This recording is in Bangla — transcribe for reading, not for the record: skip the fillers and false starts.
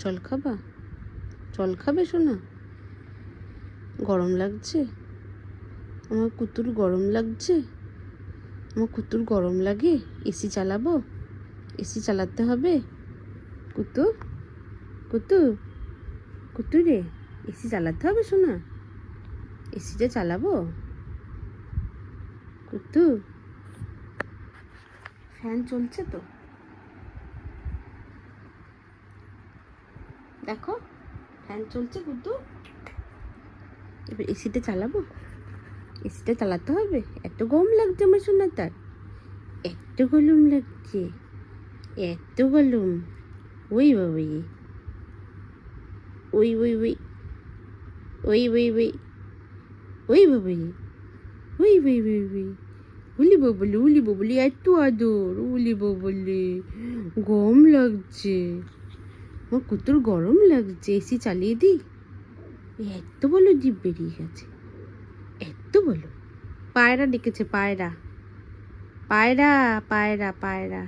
জল খাবা? জল খাবে শোনা? গরম লাগছে? আমার কুতুর গরম লাগছে? আমার কুতুর গরম লাগে? এসি চালাবো? এসি চালাতে হবে? কুতু কুতু কুতু রে, এসি চালাতে হবে শোনা? এসিটা চালাবো? কুতু, ফ্যান চলছে তো, দেখো ফ্যান চলছে কুতু। এবার এসিটা চালাবো? এসিটা চালাতে হবে? এত গরম লাগছে আমার শোনা তার, এত গরম লাগছে, এত গরম। ওই বাবাই, ওই ওই ওই ওই ওই ওই ওই বাবাই, ওই ওই ওই ওই উলি বাবলি, উলি বাবলি, এত আদর, উলি বাবলি। গরম লাগছে আমার কুতুর, গরম লাগছে। এসি চালিয়ে দিই? এত বলো জিভ বেরিয়ে গেছে, এত বলো। পায়রা ডেকেছে, পায়রা, পায়রা, পায়রা, পায়রা।